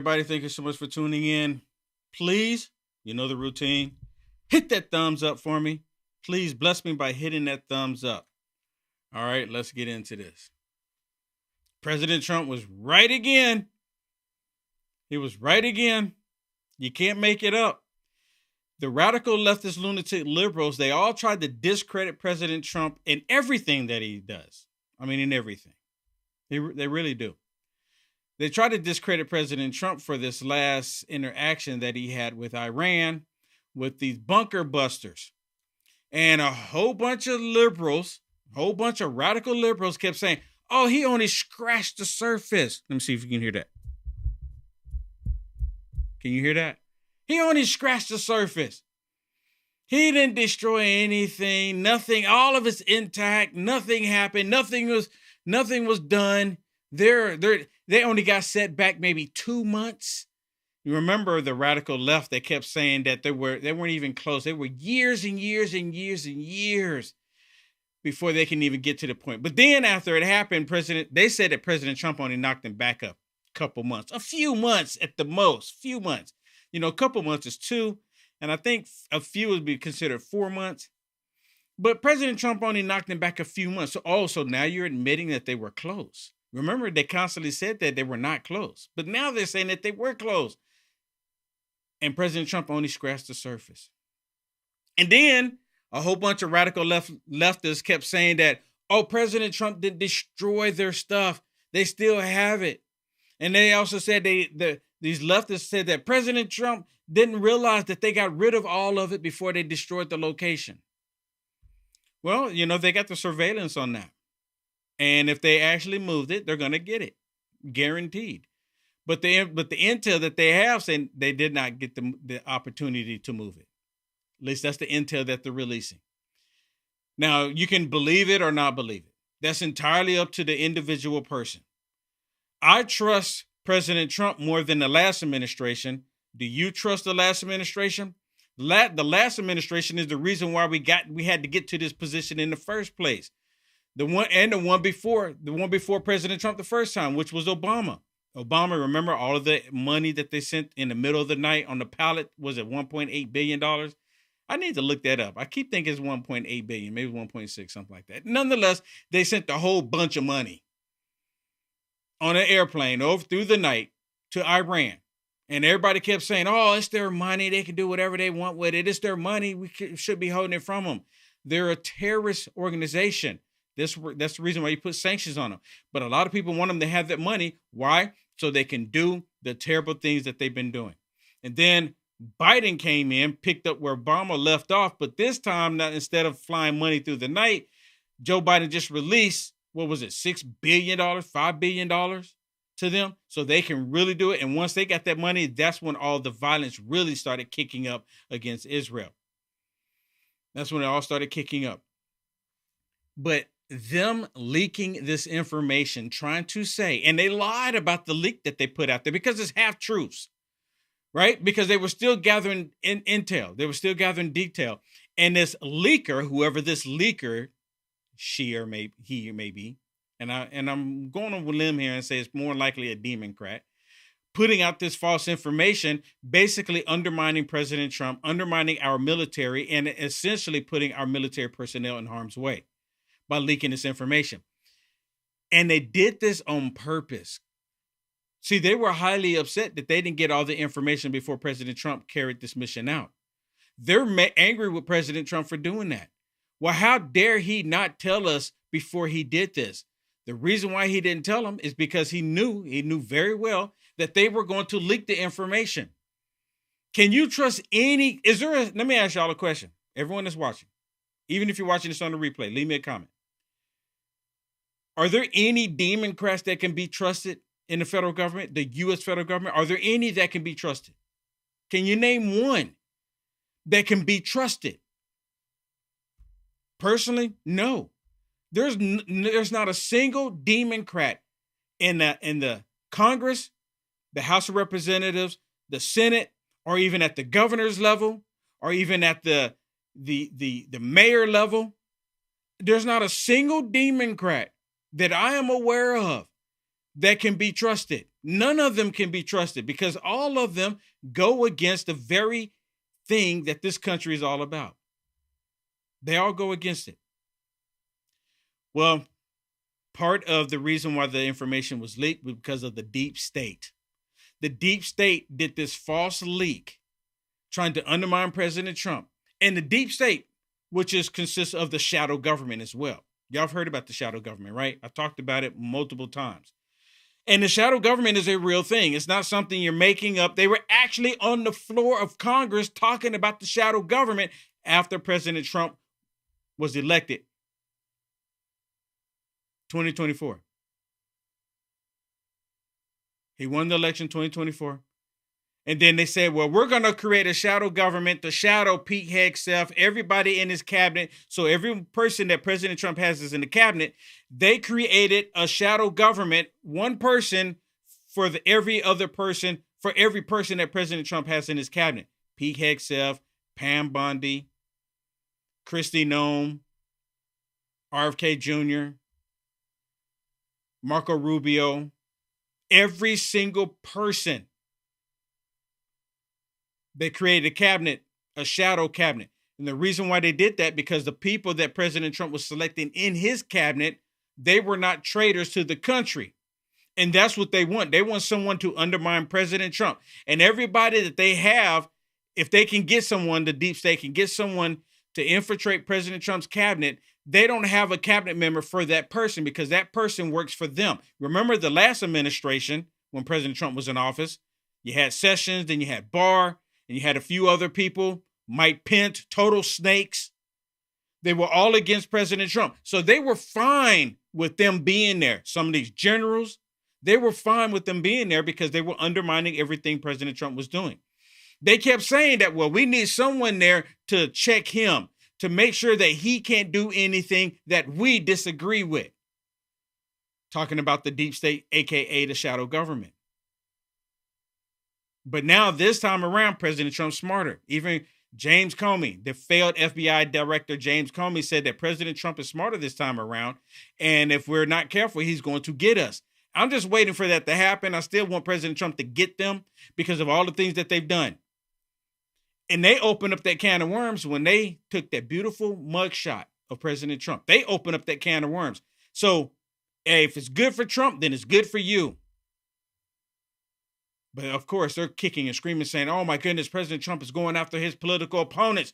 Everybody, thank you so much for tuning in. Please, you know the routine. Hit that thumbs up for me. Please bless me by hitting that thumbs up. All right, let's get into this. President Trump was right again. He was right again. You can't make it up. The radical leftist lunatic liberals, they all tried to discredit President Trump in everything that he does. I mean, in everything. They really do. They tried to discredit President Trump for this last interaction that he had with Iran, with these bunker busters. And a whole bunch of liberals, a whole bunch of radical liberals kept saying, oh, he only scratched the surface. Let me see if you can hear that. Can you hear that? He only scratched the surface. He didn't destroy anything, nothing, all of it's intact, nothing happened, nothing was done. They only got set back maybe 2 months. You remember the radical left, they kept saying that they weren't even close. They were years and years and years and years before they can even get to the point. But then after it happened, they said that President Trump only knocked them back a couple months, a few months at the most, few months. You know, a couple months is 2, and I think a few would be considered 4 months. But President Trump only knocked them back a few months. So now you're admitting that they were close. Remember, they constantly said that they were not close, but now they're saying that they were close. And President Trump only scratched the surface. And then a whole bunch of radical leftists kept saying that, oh, President Trump didn't destroy their stuff. They still have it. And they also said these leftists said that President Trump didn't realize that they got rid of all of it before they destroyed the location. Well, you know, they got the surveillance on that. And if they actually moved it, they're going to get it. Guaranteed. But the intel that they have saying they did not get the opportunity to move it. At least that's the intel that they're releasing. Now, you can believe it or not believe it. That's entirely up to the individual person. I trust President Trump more than the last administration. Do you trust the last administration? The last administration is the reason why we had to get to this position in the first place. The one before President Trump the first time, which was Obama. Obama, remember all of the money that they sent in the middle of the night on the pallet? Was it $1.8 billion? I need to look that up. I keep thinking it's 1.8 billion, maybe 1.6, something like that. Nonetheless, they sent a whole bunch of money on an airplane over through the night to Iran. And everybody kept saying, oh, it's their money. They can do whatever they want with it. It's their money. We should be holding it from them. They're a terrorist organization. That's the reason why you put sanctions on them. But a lot of people want them to have that money. Why? So they can do the terrible things that they've been doing. And then Biden came in, picked up where Obama left off. But this time, instead of flying money through the night, Joe Biden just released, what was it, $6 billion, $5 billion to them so they can really do it. And once they got that money, that's when all the violence really started kicking up against Israel. That's when it all started kicking up. But them leaking this information, trying to say, and they lied about the leak that they put out there because it's half truths, right? Because they were still gathering intel. They were still gathering detail. And this leaker, whoever this leaker, he may be, and I'm going on a limb here and say it's more likely a Democrat, putting out this false information, basically undermining President Trump, undermining our military, and essentially putting our military personnel in harm's way by leaking this information. And they did this on purpose. See, they were highly upset that they didn't get all the information before President Trump carried this mission out. They're angry with President Trump for doing that. Well, how dare he not tell us before he did this? The reason why he didn't tell them is because he knew very well that they were going to leak the information. Can you trust let me ask y'all a question. Everyone that's watching, even if you're watching this on the replay, leave me a comment. Are there any Democrats that can be trusted in the federal government, the U.S. federal government? Are there any that can be trusted? Can you name one that can be trusted? Personally, no. There's not a single Democrat in the Congress, the House of Representatives, the Senate, or even at the governor's level, or even at the mayor level. There's not a single Democrat that I am aware of that can be trusted. None of them can be trusted because all of them go against the very thing that this country is all about. They all go against it. Well, part of the reason why the information was leaked was because of the deep state. The deep state did this false leak trying to undermine President Trump. And the deep state, which consists of the shadow government as well. Y'all have heard about the shadow government, right? I've talked about it multiple times. And the shadow government is a real thing. It's not something you're making up. They were actually on the floor of Congress talking about the shadow government after President Trump was elected 2024. He won the election 2024. And then they said, well, we're going to create a shadow government, the shadow Pete Hegseth, everybody in his cabinet. So every person that President Trump has is in the cabinet. They created a shadow government, one person for every other person, for every person that President Trump has in his cabinet. Pete Hegseth, Pam Bondi, Kristi Noem, RFK Jr., Marco Rubio, every single person. They created a cabinet, a shadow cabinet. And the reason why they did that, because the people that President Trump was selecting in his cabinet, they were not traitors to the country. And that's what they want. They want someone to undermine President Trump. And everybody that they have, if they can get someone, the deep state can get someone to infiltrate President Trump's cabinet, they don't have a cabinet member for that person because that person works for them. Remember the last administration when President Trump was in office, you had Sessions, then you had Barr, and you had a few other people, Mike Pence, total snakes. They were all against President Trump. So they were fine with them being there. Some of these generals, they were fine with them being there because they were undermining everything President Trump was doing. They kept saying that, well, we need someone there to check him, to make sure that he can't do anything that we disagree with. Talking about the deep state, AKA the shadow government. But now this time around, President Trump's smarter. Even James Comey, the failed FBI director James Comey, said that President Trump is smarter this time around. And if we're not careful, he's going to get us. I'm just waiting for that to happen. I still want President Trump to get them because of all the things that they've done. And they opened up that can of worms when they took that beautiful mugshot of President Trump. They opened up that can of worms. So hey, if it's good for Trump, then it's good for you. But of course, they're kicking and screaming, saying, oh my goodness, President Trump is going after his political opponents.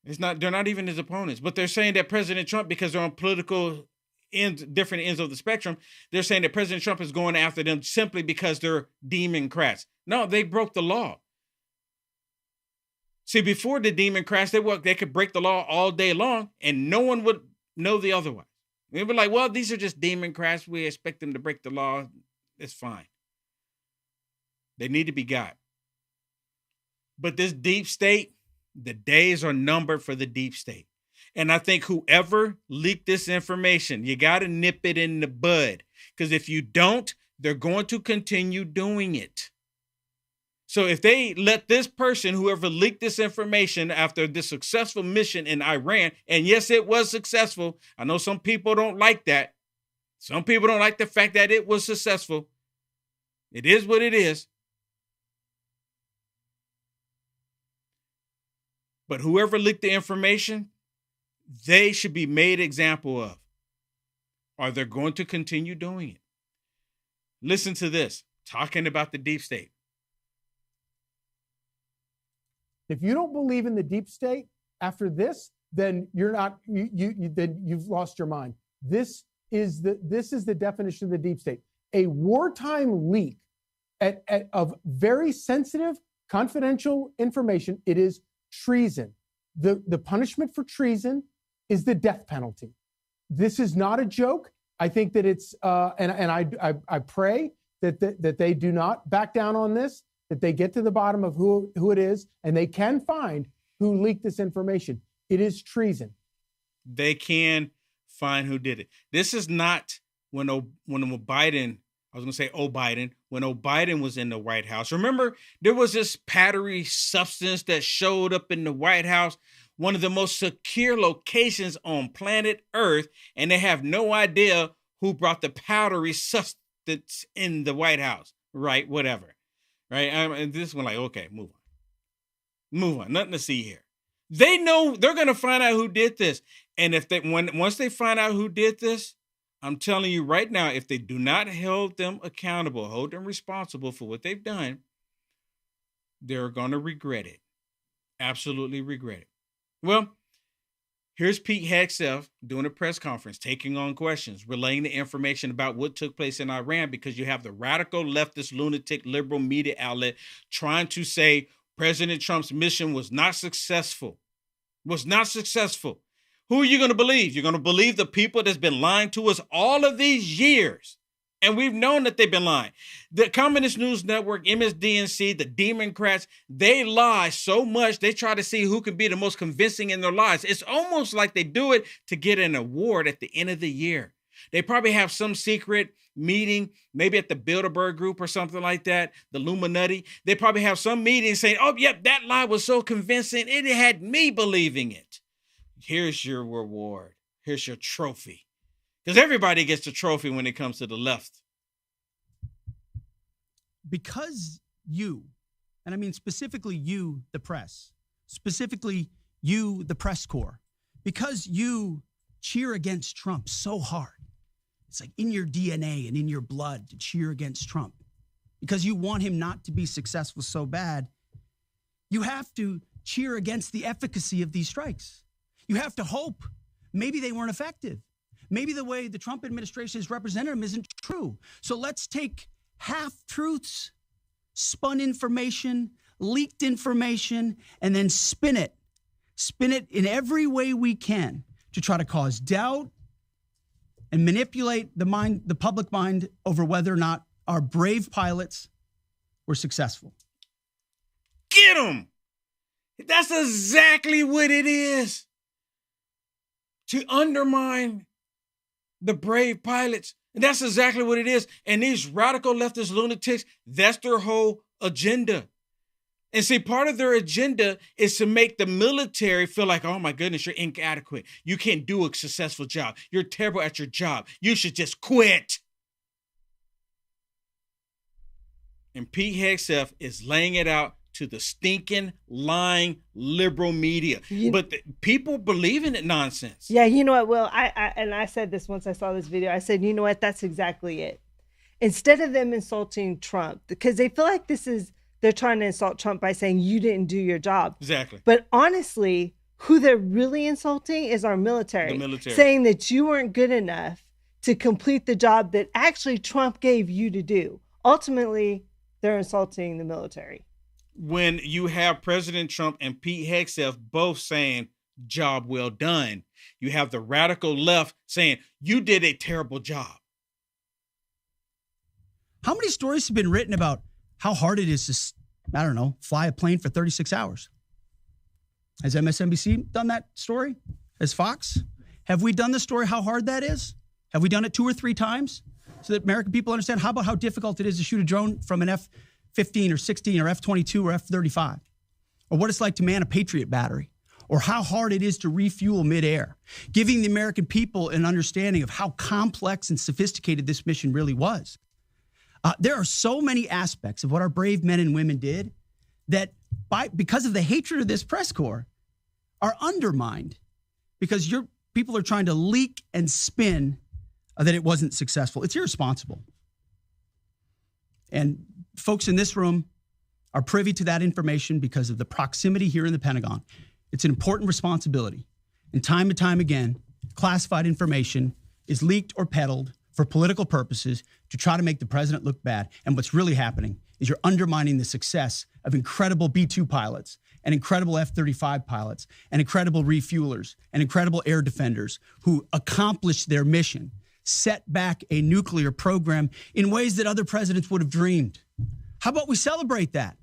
They're not even his opponents, but they're saying that President Trump, because they're on political ends, different ends of the spectrum, they're saying that President Trump is going after them simply because they're Democrats. No, they broke the law. See, before the Democrats, they could break the law all day long and no one would know the otherwise. They'd be like, well, these are just Democrats. We expect them to break the law. It's fine. They need to be got. But this deep state, the days are numbered for the deep state. And I think whoever leaked this information, you got to nip it in the bud. Because if you don't, they're going to continue doing it. So if they let this person, whoever leaked this information after this successful mission in Iran, and yes, it was successful. I know some people don't like that. Some people don't like the fact that it was successful. It is what it is. But whoever leaked the information, they should be made example of, or they're going to continue doing it. Listen to this, talking about the deep state. If you don't believe in the deep state after this, then you're not, then you've lost your mind. This is the definition of the deep state. A wartime leak of very sensitive, confidential information. It is treason. The punishment for treason is the death penalty. This is not a joke. I think that it's and I pray that they do not back down on this, that they get to the bottom of who it is, and they can find who leaked this information. It is treason. They can find who did it. This is not when Biden, I was going to say Biden, when Biden was in the White House. Remember, there was this powdery substance that showed up in the White House, one of the most secure locations on planet Earth, and they have no idea who brought the powdery substance in the White House, right? Whatever, right? And this one, like, okay, move on. Nothing to see here. They know they're going to find out who did this. And if once they find out who did this, I'm telling you right now, if they do not hold them accountable, hold them responsible for what they've done, they're going to regret it. Absolutely regret it. Well, here's Pete Hegseth doing a press conference, taking on questions, relaying the information about what took place in Iran, because you have the radical leftist, lunatic, liberal media outlet trying to say President Trump's mission was not successful. Was not successful. Who are you going to believe? You're going to believe the people that's been lying to us all of these years. And we've known that they've been lying. The Communist News Network, MSDNC, the Democrats, they lie so much, they try to see who can be the most convincing in their lies. It's almost like they do it to get an award at the end of the year. They probably have some secret meeting, maybe at the Bilderberg Group or something like that, the Illuminati. They probably have some meeting saying, oh, yep, that lie was so convincing, it had me believing it. Here's your reward. Here's your trophy. Because everybody gets a trophy when it comes to the left. Because you, and I mean specifically you, the press, specifically you, the press corps, because you cheer against Trump so hard. It's like in your DNA and in your blood to cheer against Trump. Because you want him not to be successful so bad, you have to cheer against the efficacy of these strikes. You have to hope maybe they weren't effective. Maybe the way the Trump administration has represented them isn't true. So let's take half-truths, spun information, leaked information, and then spin it. Spin it in every way we can to try to cause doubt and manipulate the public mind over whether or not our brave pilots were successful. Get them! That's exactly what it is. To undermine the brave pilots. And that's exactly what it is. And these radical leftist lunatics, that's their whole agenda. And see, part of their agenda is to make the military feel like, oh my goodness, you're inadequate. You can't do a successful job. You're terrible at your job. You should just quit. And Pete Hegseth is laying it out to the stinking, lying, liberal media. But people believe in that nonsense. Yeah, you know what, Will? I said this once I saw this video. I said, you know what? That's exactly it. Instead of them insulting Trump, because they feel like they're trying to insult Trump by saying you didn't do your job. Exactly. But honestly, who they're really insulting is our military. The military. Saying that you weren't good enough to complete the job that actually Trump gave you to do. Ultimately, they're insulting the military. When you have President Trump and Pete Hegseth both saying, job well done, you have the radical left saying, you did a terrible job. How many stories have been written about how hard it is to, I don't know, fly a plane for 36 hours? Has MSNBC done that story? Has Fox? Have we done the story how hard that is? Have we done it 2 or 3 times so that American people understand? How about how difficult it is to shoot a drone from an F-15 or 16 or F-22 or F-35? Or what it's like to man a Patriot battery? Or how hard it is to refuel midair? Giving the American people an understanding of how complex and sophisticated this mission really was. There are so many aspects of what our brave men and women did that because of the hatred of this press corps are undermined because your people are trying to leak and spin that it wasn't successful. It's irresponsible. And folks in this room are privy to that information because of the proximity here in the Pentagon. It's an important responsibility. And time and time again, classified information is leaked or peddled for political purposes to try to make the president look bad. And what's really happening is you're undermining the success of incredible B-2 pilots and incredible F-35 pilots and incredible refuelers and incredible air defenders who accomplished their mission, set back a nuclear program in ways that other presidents would have dreamed. How about we celebrate that?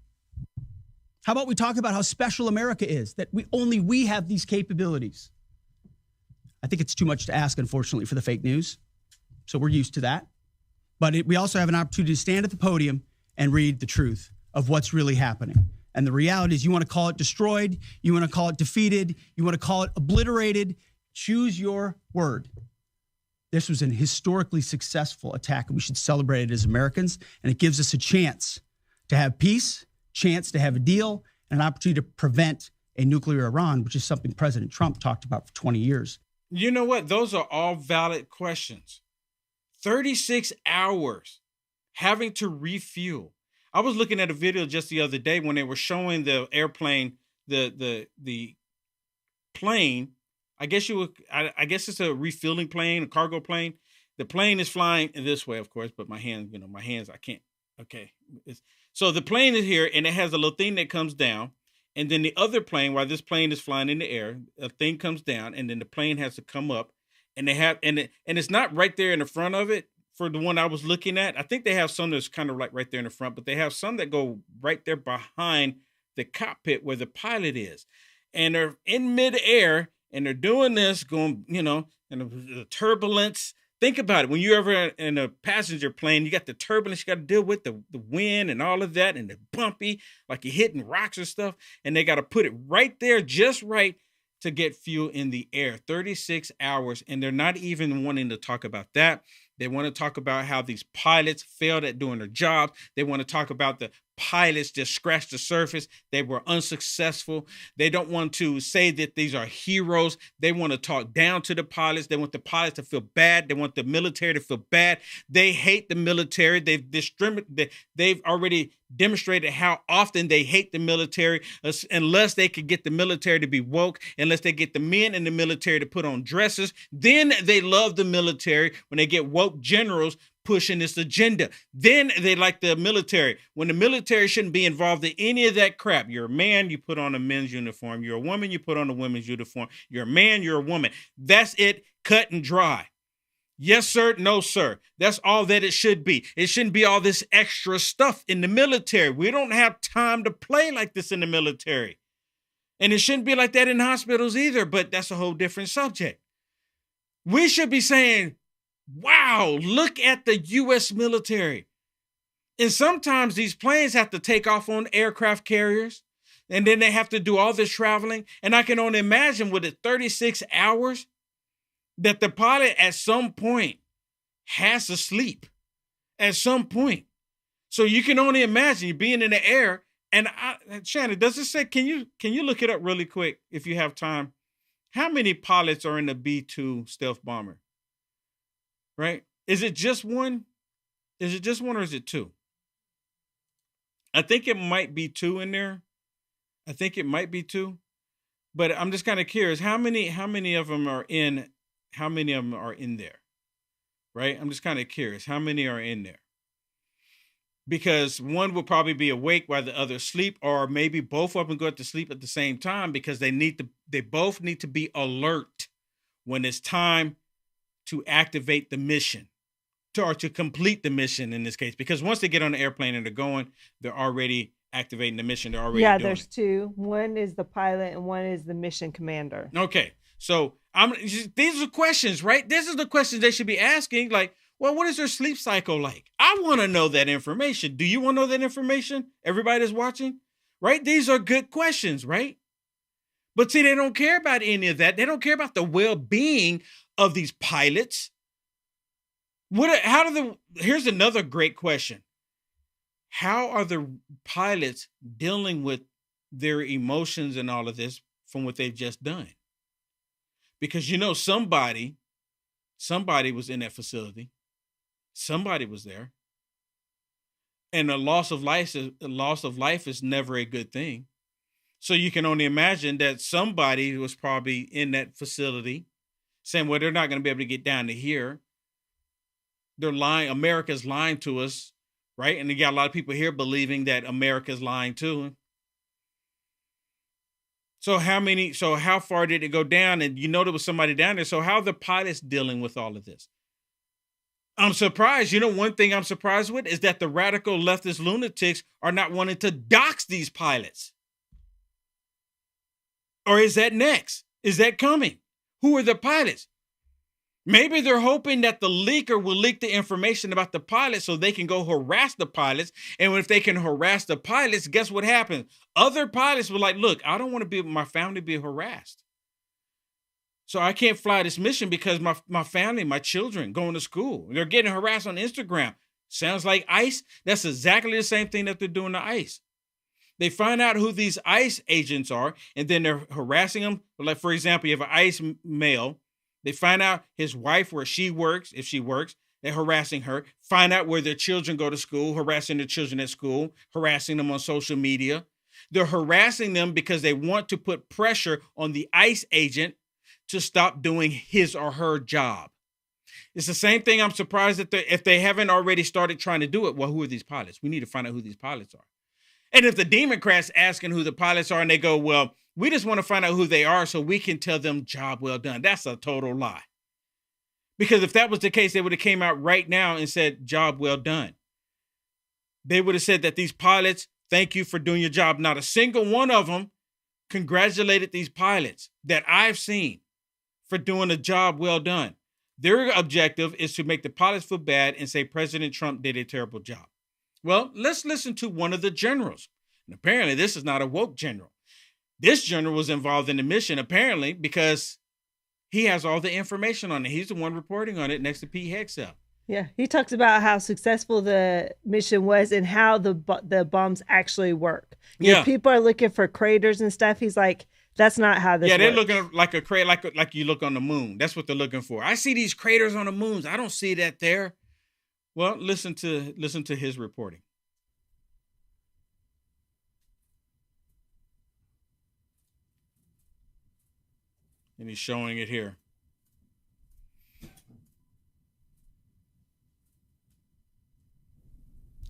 How about we talk about how special America is, that only we have these capabilities? I think it's too much to ask, unfortunately, for the fake news. So we're used to that. But we also have an opportunity to stand at the podium and read the truth of what's really happening. And the reality is you want to call it destroyed, you want to call it defeated, you want to call it obliterated, choose your word. This was an historically successful attack, and we should celebrate it as Americans. And it gives us a chance to have peace, chance to have a deal, and an opportunity to prevent a nuclear Iran, which is something President Trump talked about for 20 years. You know what? Those are all valid questions. 36 hours having to refuel. I was looking at a video just the other day when they were showing the airplane, the plane. I guess it's a refueling plane, a cargo plane. The plane is flying this way, of course, but my hands, I can't. Okay. So the plane is here and it has a little thing that comes down. And then the other plane, while this plane is flying in the air, a thing comes down and then the plane has to come up, and it's not right there in the front of it for the one I was looking at. I think they have some that's kind of like right there in the front, but they have some that go right there behind the cockpit where the pilot is. And they're in midair and they're doing this going, and the turbulence. Think about it. When you're ever in a passenger plane, you got the turbulence you got to deal with, the wind and all of that, and the bumpy, like you're hitting rocks or stuff. And they got to put it right there, just right, to get fuel in the air. 36 hours. And they're not even wanting to talk about that. They want to talk about how these pilots failed at doing their job. They want to talk about the pilots just scratched the surface. They were unsuccessful. They don't want to say that these are heroes. They want to talk down to the pilots. They want the pilots to feel bad. They want the military to feel bad. They hate the military. They've already demonstrated how often they hate the military, unless they could get the military to be woke, unless they get the men in the military to put on dresses. Then they love the military when they get woke generals pushing this agenda. Then they like the military when the military shouldn't be involved in any of that crap. You're a man, you put on a men's uniform. You're a woman, you put on a women's uniform. You're a man, you're a woman. That's it, cut and dry. Yes, sir. No, sir. That's all that it should be. It shouldn't be all this extra stuff in the military. We don't have time to play like this in the military. And it shouldn't be like that in hospitals either, but that's a whole different subject. We should be saying, wow, look at the U.S. military. And sometimes these planes have to take off on aircraft carriers, and then they have to do all this traveling. And I can only imagine with it 36 hours that the pilot at some point has to sleep at some point. So you can only imagine you being in the air. And Shannon, does it say, can you look it up really quick if you have time? How many pilots are in the B-2 stealth bomber? Right? Is it just one? Is it just one or is it two? I think it might be two in there. I think it might be two. But I'm just kind of curious, how many of them are in there? Right? I'm just kind of curious, how many are in there? Because one will probably be awake while the other sleep, or maybe both of them go to sleep at the same time because they both need to be alert when it's time to activate the mission, or to complete the mission in this case. Because once they get on the airplane and they're going, they're already activating the mission. They're already doing there's it. Two. One is the pilot and one is the mission commander. Okay. So these are questions, right? This is the questions they should be asking. Like, well, what is their sleep cycle like? I want to know that information. Do you want to know that information? Everybody that's watching, right? These are good questions, right? But see, they don't care about any of that. They don't care about the well-being of these pilots. Here's another great question. How are the pilots dealing with their emotions and all of this from what they've just done? Because somebody was in that facility. Somebody was there. And a loss of life is never a good thing. So you can only imagine that somebody was probably in that facility saying, well, they're not going to be able to get down to here. They're lying. America's lying to us, right? And you got a lot of people here believing that America's lying too. So how far did it go down? And there was somebody down there. So how are the pilots dealing with all of this? I'm surprised. One thing I'm surprised with is that the radical leftist lunatics are not wanting to dox these pilots. Or is that next? Is that coming? Who are the pilots? Maybe they're hoping that the leaker will leak the information about the pilots so they can go harass the pilots. And if they can harass the pilots, guess what happens? Other pilots were like, look, I don't want to be my family be harassed. So I can't fly this mission because my family, my children going to school. They're getting harassed on Instagram. Sounds like ICE. That's exactly the same thing that they're doing to ICE. They find out who these ICE agents are, and then they're harassing them. Like, for example, you have an ICE male. They find out his wife, where she works, if she works. They're harassing her. Find out where their children go to school, harassing their children at school, harassing them on social media. They're harassing them because they want to put pressure on the ICE agent to stop doing his or her job. It's the same thing. I'm surprised that if they haven't already started trying to do it. Well, who are these pilots? We need to find out who these pilots are. And if the Democrats asking who the pilots are and they go, well, we just want to find out who they are so we can tell them job well done. That's a total lie. Because if that was the case, they would have came out right now and said job well done. They would have said that these pilots, thank you for doing your job. Not a single one of them congratulated these pilots that I've seen for doing a job well done. Their objective is to make the pilots feel bad and say President Trump did a terrible job. Well, let's listen to one of the generals. And apparently this is not a woke general. This general was involved in the mission, apparently, because he has all the information on it. He's the one reporting on it next to Pete Hegseth. Yeah, he talks about how successful the mission was and how the bombs actually work. You know, people are looking for craters and stuff. He's like, that's not how this works. They're looking like a crater, like you look on the moon. That's what they're looking for. I see these craters on the moons. I don't see that there. Well, listen to his reporting. And he's showing it here.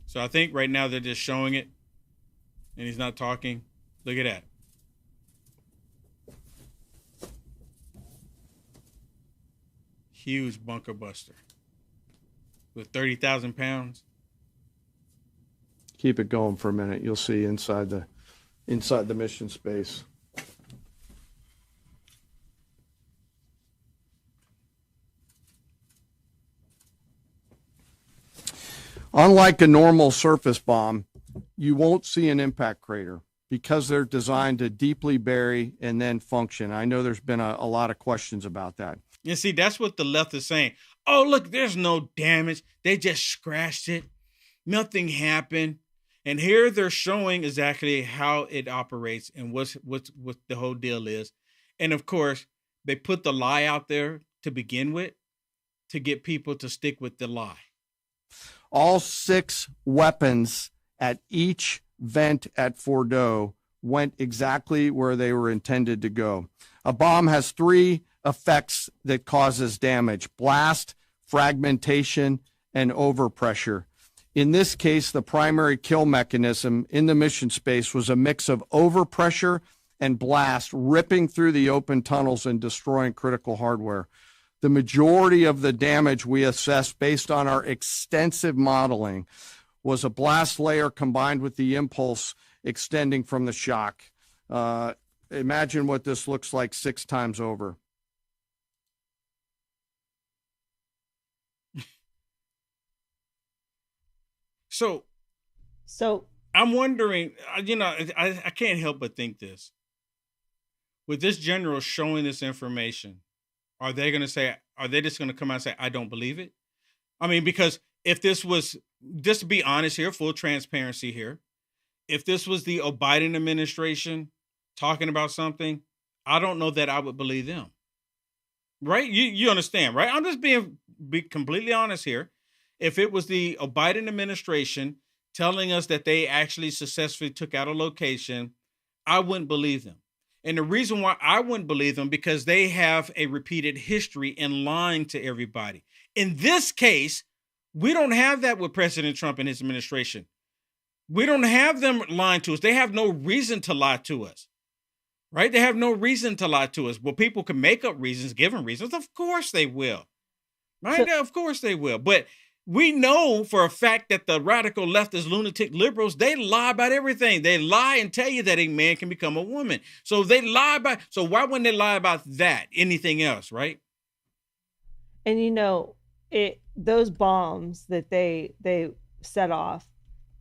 So I think right now they're just showing it and he's not talking. Look at that. Huge bunker buster with 30,000 pounds. Keep it going for a minute. You'll see inside the mission space. Unlike a normal surface bomb, you won't see an impact crater because they're designed to deeply bury and then function. I know there's been a lot of questions about that. You see, that's what the left is saying. Oh, look, there's no damage. They just scratched it. Nothing happened. And here they're showing exactly how it operates and what the whole deal is. And of course, they put the lie out there to begin with to get people to stick with the lie. All 6 weapons at each vent at Fordo went exactly where they were intended to go. A bomb has 3 effects that causes damage: blast, fragmentation, and overpressure. In this case, the primary kill mechanism in the mission space was a mix of overpressure and blast, ripping through the open tunnels and destroying critical hardware. The majority of the damage we assessed based on our extensive modeling was a blast layer combined with the impulse extending from the shock. Imagine what this looks like 6 times over. So I'm wondering, I can't help but think this. With this general showing this information, are they just going to come out and say, I don't believe it? I mean, because if this was, just to be honest here, full transparency here, if this was the Biden administration talking about something, I don't know that I would believe them. Right? You understand, right? I'm just being completely honest here. If it was the Biden administration telling us that they actually successfully took out a location, I wouldn't believe them. And the reason why I wouldn't believe them, because they have a repeated history in lying to everybody. In this case, we don't have that with President Trump and his administration. We don't have them lying to us. They have no reason to lie to us, right? They have no reason to lie to us. Well, people can make up reasons, given reasons. Of course they will, right? Of course they will. But we know for a fact that the radical leftist lunatic liberals, they lie about everything. They lie and tell you that a man can become a woman. So they lie about, so why wouldn't they lie about that? Anything else, right? And those bombs that they set off,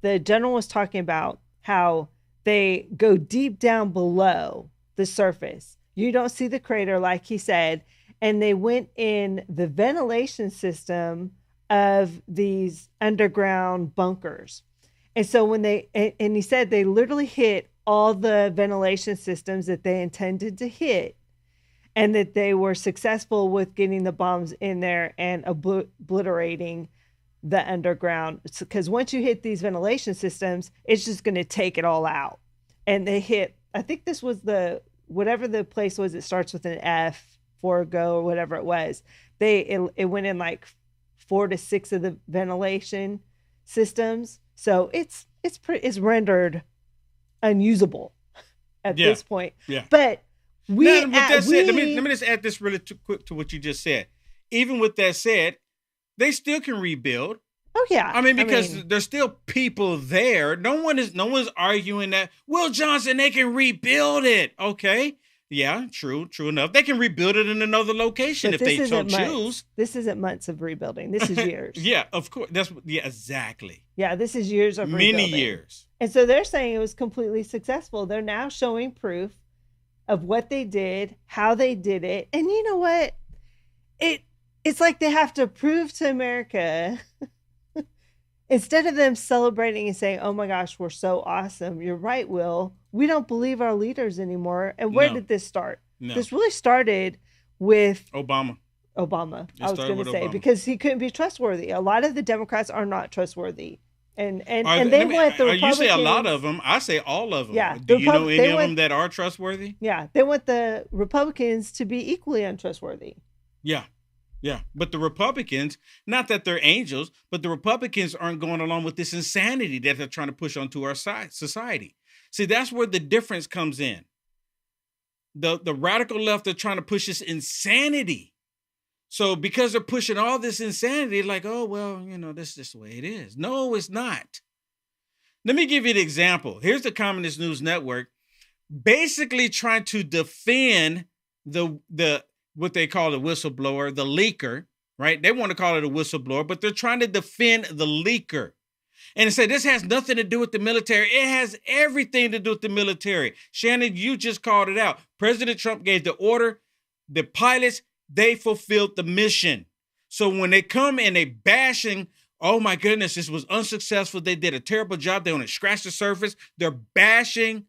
the general was talking about how they go deep down below the surface. You don't see the crater, like he said. And they went in the ventilation system of these underground bunkers. And so when and he said they literally hit all the ventilation systems that they intended to hit, and that they were successful with getting the bombs in there and obliterating the underground. Because once you hit these ventilation systems, it's just going to take it all out. And they hit, I think this was whatever the place was, it starts with an F, Forgo or whatever it was. It went in like 4 to 6 of the ventilation systems. So it's rendered unusable at this point. Yeah. But let me just add this really quick to what you just said. Even with that said, they still can rebuild. Oh yeah. I mean, because there's still people there. No one's arguing that. Will Johnson, they can rebuild it. Okay. Yeah, true enough. They can rebuild it in another location if they so choose. This isn't months of rebuilding. This is years. Yeah, of course. Exactly. Yeah, this is years of rebuilding. Many years. And so they're saying it was completely successful. They're now showing proof of what they did, how they did it. And you know what? It's like they have to prove to America instead of them celebrating and saying, oh my gosh, we're so awesome. You're right, Will. We don't believe our leaders anymore. And where did this start? No. This really started with Obama. I was going to say, because he couldn't be trustworthy. A lot of the Democrats are not trustworthy. And they want the Republicans. You say a lot of them. I say all of them. Yeah. Do you know any of them that are trustworthy? Yeah. They want the Republicans to be equally untrustworthy. Yeah. Yeah. But the Republicans, not that they're angels, but the Republicans aren't going along with this insanity that they're trying to push onto our society. See, that's where the difference comes in. The radical left are trying to push this insanity. So because they're pushing all this insanity, like, oh, well, this is just the way it is. No, it's not. Let me give you an example. Here's the Communist News Network basically trying to defend the what they call the whistleblower, the leaker, right? They want to call it a whistleblower, but they're trying to defend the leaker. And they say this has nothing to do with the military. It has everything to do with the military. Shannon, you just called it out. President Trump gave the order. The pilots, they fulfilled the mission. So when they come and they bashing, oh my goodness, this was unsuccessful. They did a terrible job. They only scratched the surface. They're bashing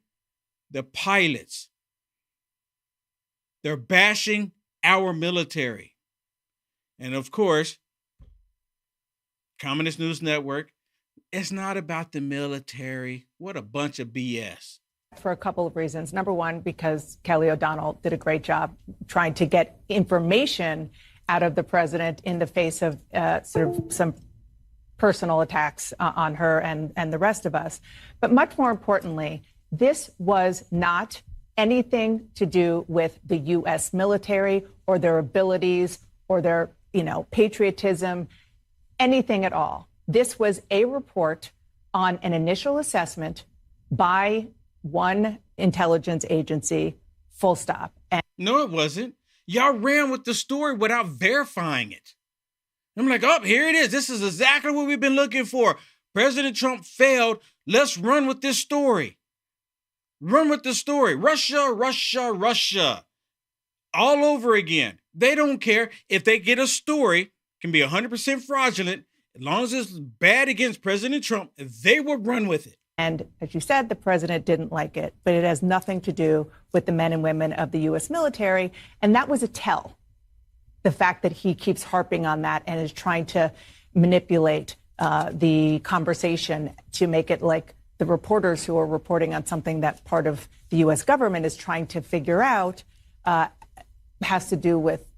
the pilots. They're bashing our military. And of course, Communist News Network, it's not about the military. What a bunch of BS. For a couple of reasons. Number one, because Kelly O'Donnell did a great job trying to get information out of the president in the face of sort of some personal attacks on her and the rest of us. But much more importantly, this was not anything to do with the U.S. military or their abilities or their, patriotism, anything at all. This was a report on an initial assessment by one intelligence agency, full stop. And no, it wasn't. Y'all ran with the story without verifying it. I'm like, oh, here it is. This is exactly what we've been looking for. President Trump failed. Let's run with this story. Run with the story. Russia, Russia, Russia. All over again. They don't care if they get a story, can be 100% fraudulent. As long as it's bad against President Trump, they will run with it. And as you said, the president didn't like it, but it has nothing to do with the men and women of the U.S. military. And that was a tell. The fact that he keeps harping on that and is trying to manipulate the conversation to make it like the reporters who are reporting on something that part of the U.S. government is trying to figure out has to do with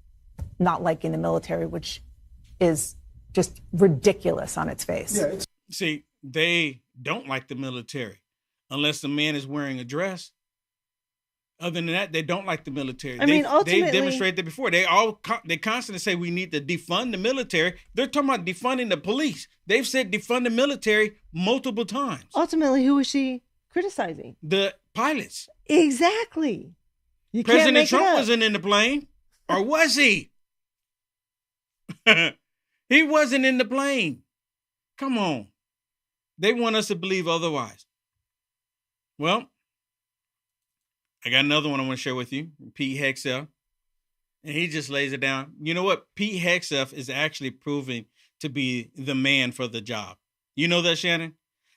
not liking the military, which is just ridiculous on its face. Yeah, see, they don't like the military unless the man is wearing a dress. Other than that, they don't like the military. Ultimately, they demonstrated that before. They constantly say we need to defund the military. They're talking about defunding the police. They've said defund the military multiple times. Ultimately, who is she criticizing? The pilots. Exactly. President Trump wasn't in the plane, or was he? He wasn't in the plane. Come on. They want us to believe otherwise. Well, I got another one I want to share with you, Pete Hegseth. And he just lays it down. You know what? Pete Hegseth is actually proving to be the man for the job. You know that, Shannon?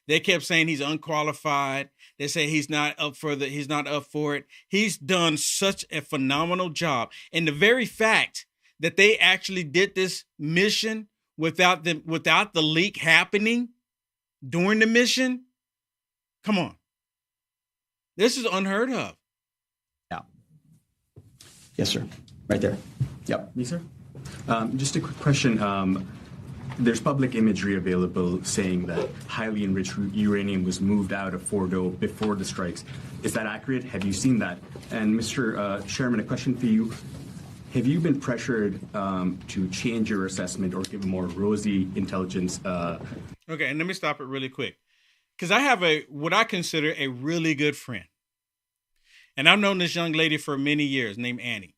They kept saying he's unqualified. They say he's not up for it. He's done such a phenomenal job. And the very fact that they actually did this mission without the leak happening during the mission, come on. This is unheard of. Yeah. Yes, sir. Right there. Yep. Me, sir? Just a quick question. There's public imagery available saying that highly enriched uranium was moved out of Fordo before the strikes. Is that accurate? Have you seen that? And Mr. Chairman, a question for you. Have you been pressured to change your assessment or give a more rosy intelligence? Okay, and let me stop it really quick. Because I have what I consider a really good friend. And I've known this young lady for many years named Annie.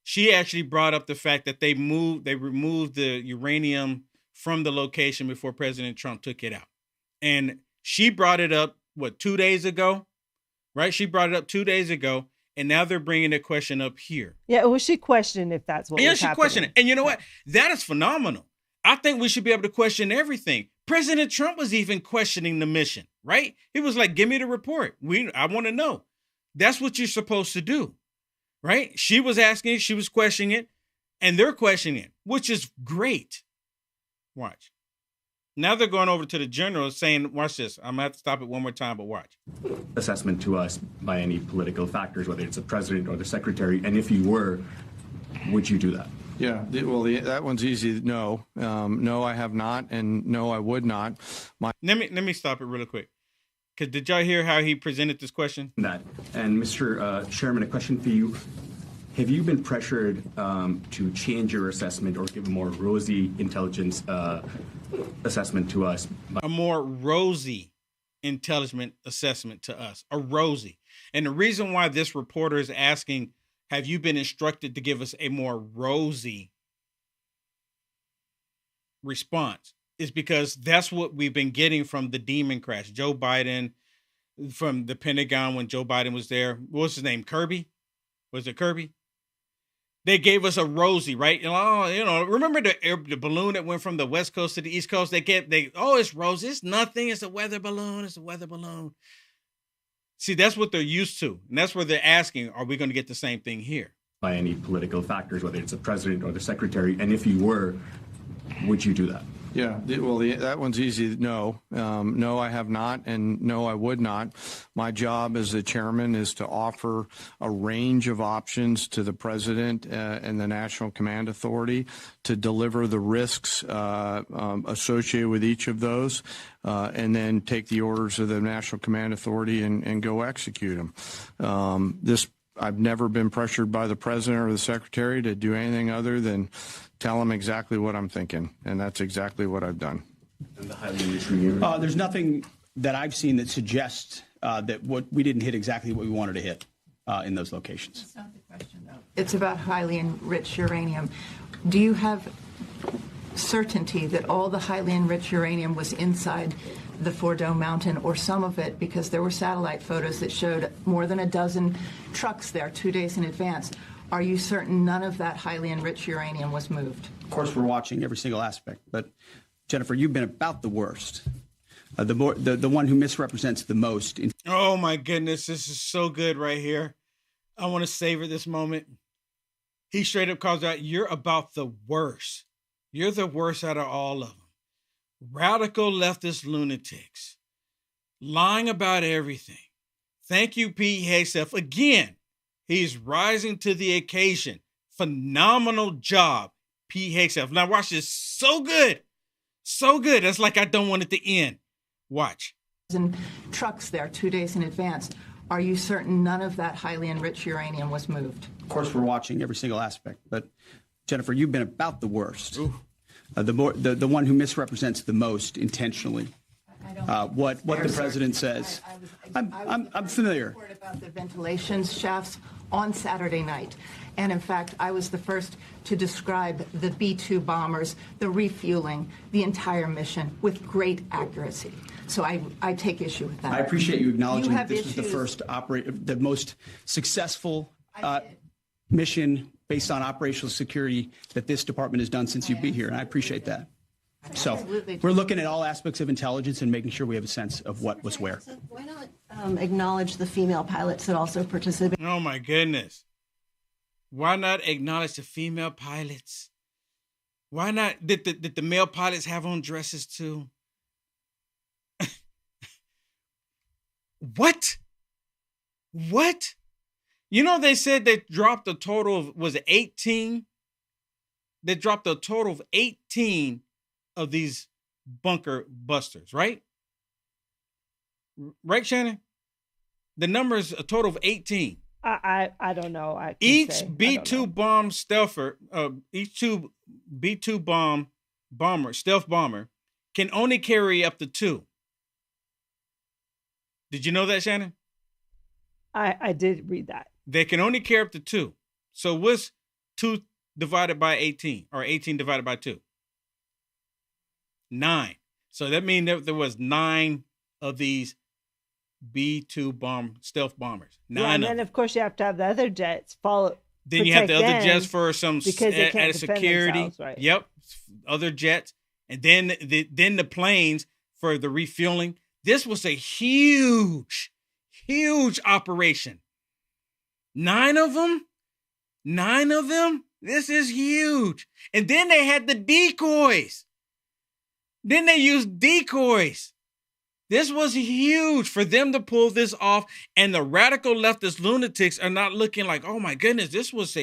She actually brought up the fact that they removed the uranium from the location before President Trump took it out. And she brought it up, 2 days ago? Right? She brought it up 2 days ago, and now they're bringing the question up here. Yeah, well, she questioned if that's what was happening. Yeah, she questioned it. And you know what? That is phenomenal. I think we should be able to question everything. President Trump was even questioning the mission, right? He was like, give me the report. I want to know. That's what you're supposed to do. Right? She was asking, she was questioning it, and they're questioning it, which is great. Watch. Now they're going over to the general saying, watch this. I'm going to have to stop it one more time, but watch. Assessment to us by any political factors, whether it's the president or the secretary, and if you were, would you do that? Yeah, well, that one's easy. No, no, I have not, and no, I would not. Let me stop it really quick. Because did y'all hear how he presented this question? And Mr. Chairman, a question for you. Have you been pressured to change your assessment or give a more rosy intelligence assessment to us? A more rosy intelligence assessment to us. A rosy. And the reason why this reporter is asking, have you been instructed to give us a more rosy response? Is because that's what we've been getting from the demon crash. Joe Biden, from the Pentagon when Joe Biden was there. What's his name? Kirby? Was it Kirby? They gave us a rosy, right? Remember the balloon that went from the West Coast to the East Coast? It's rosy. It's nothing. It's a weather balloon. It's a weather balloon. See, that's what they're used to. And that's where they're asking, are we going to get the same thing here? By any political factors, whether it's the president or the secretary. And if you were, would you do that? Yeah, well, that one's easy. No, no, I have not, and no, I would not. My job as the chairman is to offer a range of options to the president and the National Command Authority to deliver the risks associated with each of those, and then take the orders of the National Command Authority and go execute them. I've never been pressured by the president or the secretary to do anything other than tell them exactly what I'm thinking, and that's exactly what I've done. And the highly enriched uranium? There's nothing that I've seen that suggests that we didn't hit exactly what we wanted to hit in those locations. That's not the question, though. It's about highly enriched uranium. Do you have certainty that all the highly enriched uranium was inside the Fordo Mountain, or some of it, because there were satellite photos that showed more than a dozen trucks there 2 days in advance? Are you certain none of that highly enriched uranium was moved? Of course, we're watching every single aspect. But, Jennifer, you've been about the worst. The one who misrepresents the most. Oh, my goodness. This is so good right here. I want to savor this moment. He straight up calls out, you're about the worst. You're the worst out of all of them. Radical leftist lunatics. Lying about everything. Thank you, Pete Hegseth. Again, he's rising to the occasion. Phenomenal job, Pete Hegseth. Now watch this. So good. So good. That's like I don't want it to end. Watch. And trucks there 2 days in advance. Are you certain none of that highly enriched uranium was moved? Of course, we're watching every single aspect. But, Jennifer, you've been about the worst. The one who misrepresents the most intentionally. What the president says. I'm familiar. Report about the ventilation shafts on Saturday night. And in fact, I was the first to describe the B-2 bombers, the refueling, the entire mission with great accuracy. So I take issue with that. I appreciate you acknowledging You that have this was the issues. the most successful mission based on operational security that this department has done since you've been here, and I appreciate that. So Absolutely. we're looking at all aspects of intelligence and making sure we have a sense of what was where. Why not acknowledge the female pilots that also participated? Oh my goodness. Why not acknowledge the female pilots? Why not? Did the male pilots have on dresses too? What? What? You know, they said they dropped a total of, was it 18? They dropped a total of 18 of these bunker busters, right? Right, Shannon? The number is a total of 18. I don't know. I can't Each say. I don't B-2 know. bomb stealther, each B-2 bomber, stealth bomber, can only carry up to 2. Did you know that, Shannon? I did read that. They can only carry up to 2. So what's 2 divided by 18, or 18 divided by 2? 9. So that means that there was 9 of these B-2 stealth bombers. 9 Yeah, and of then them. of course you have to have the other jets follow. Then you have the protect other them jets for some because they can't added defend security. themselves, right? Yep, other jets, and then the planes for the refueling. This was a huge operation. 9 of them. 9 of them. This is huge. And then they had the decoys. Then they used decoys. This was huge for them to pull this off, and the radical leftist lunatics are not looking like, oh my goodness, this was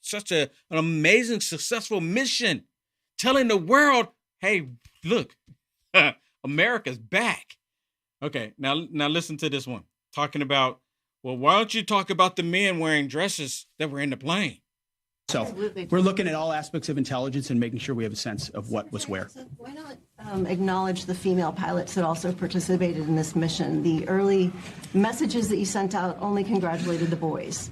such an amazing, successful mission, telling the world, hey, look, America's back. Okay, now listen to this one, talking about, well, why don't you talk about the men wearing dresses that were in the plane? So we're looking at all aspects of intelligence and making sure we have a sense of what was where. Why not acknowledge the female pilots that also participated in this mission? The early messages that you sent out only congratulated the boys.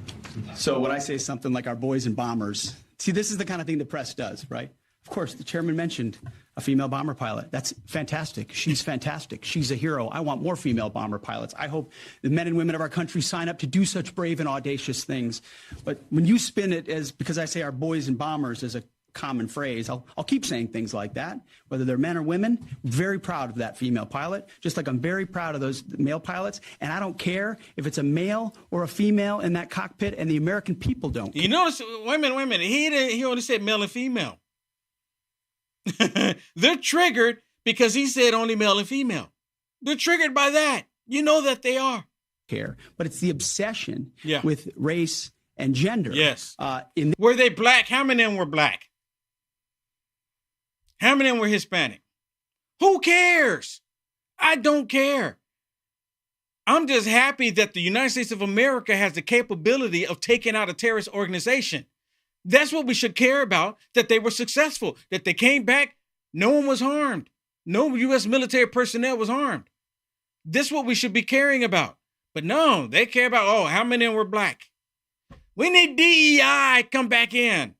So when I say something like our boys and bombers, see, this is the kind of thing the press does, right? Of course, the chairman mentioned a female bomber pilot. That's fantastic. She's fantastic. She's a hero. I want more female bomber pilots. I hope the men and women of our country sign up to do such brave and audacious things. But when you spin it as, because I say our boys and bombers as a common phrase, I'll keep saying things like that, whether they're men or women. Very proud of that female pilot, just like I'm very proud of those male pilots. And I don't care if it's a male or a female in that cockpit, and the American people don't care. You notice, wait a minute. He only said male and female. They're triggered because he said only male and female. They're triggered by that. You know that they are. Care, but it's the obsession Yeah. with race and gender. Yes. In Were they black? How many of them were black? How many of them were Hispanic? Who cares? I don't care. I'm just happy that the United States of America has the capability of taking out a terrorist organization. That's what we should care about, that they were successful, that they came back, no one was harmed. No U.S. military personnel was harmed. This is what we should be caring about. But no, they care about, oh, how many of them were black? We need DEI come back in.